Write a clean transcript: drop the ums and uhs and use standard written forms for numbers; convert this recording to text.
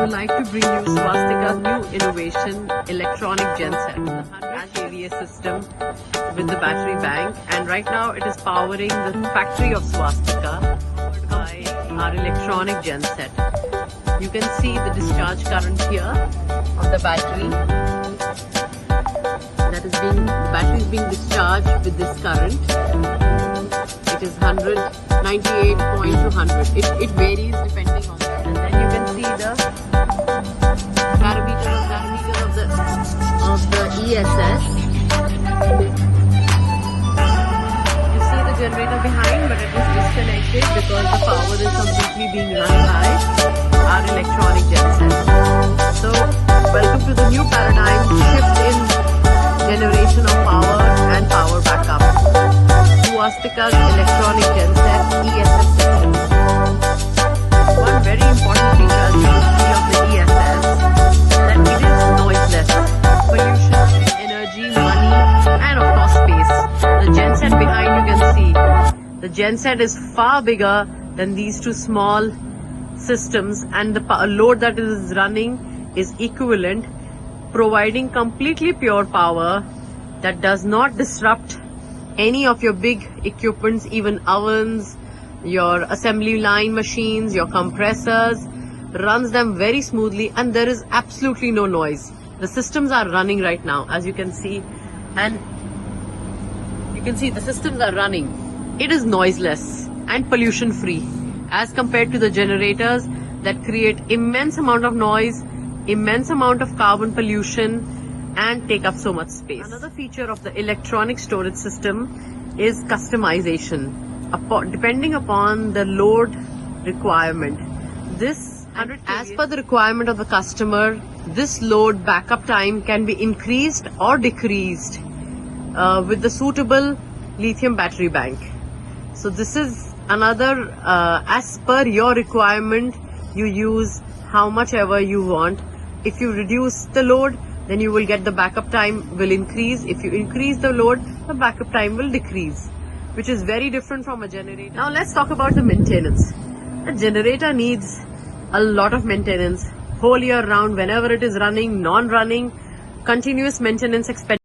would like to bring you Su-vastika's new innovation, Electronic Genset, the 100 kVA system with the battery bank, and right now it is powering the factory of Su-vastika by our Electronic Genset. You can see the discharge current here of the battery. The battery is being discharged with this current. It is 100, 98 to 100. It varies depending on that. And then you can see the parameter of the ESS. You see the generator behind, but it is disconnected because the power is completely being run by our Electronic Genset. So, welcome to the new paradigm shift in generation of power and power backup. Su-vastika's Electronic Genset ESS system. One very important feature, as you can see, of the ESS, that it is noiseless. Pollution, energy, money, and of course space. The genset behind, you can see, the genset is far bigger than these two small systems, and the load that is running is equivalent, providing completely pure power that does not disrupt any of your big equipments, even ovens, your assembly line machines, your compressors, runs them very smoothly, and there is absolutely no noise. The systems are running right now, as you can see, and you can see the systems are running. It is noiseless and pollution free as compared to the generators that create immense amount of noise, immense amount of carbon pollution, and take up so much space. Another feature of the electronic storage system is customization. Depending upon the load requirement, as per the requirement of the customer, this load backup time can be increased or decreased with the suitable lithium battery bank. So this is another, as per your requirement, you use how much ever you want. If you reduce the load, then you will get the backup time will increase. If you increase the load, the backup time will decrease, which is very different from a generator. Now let's talk about the maintenance. A generator needs a lot of maintenance whole year round, whenever it is running, non-running, continuous maintenance expenditure.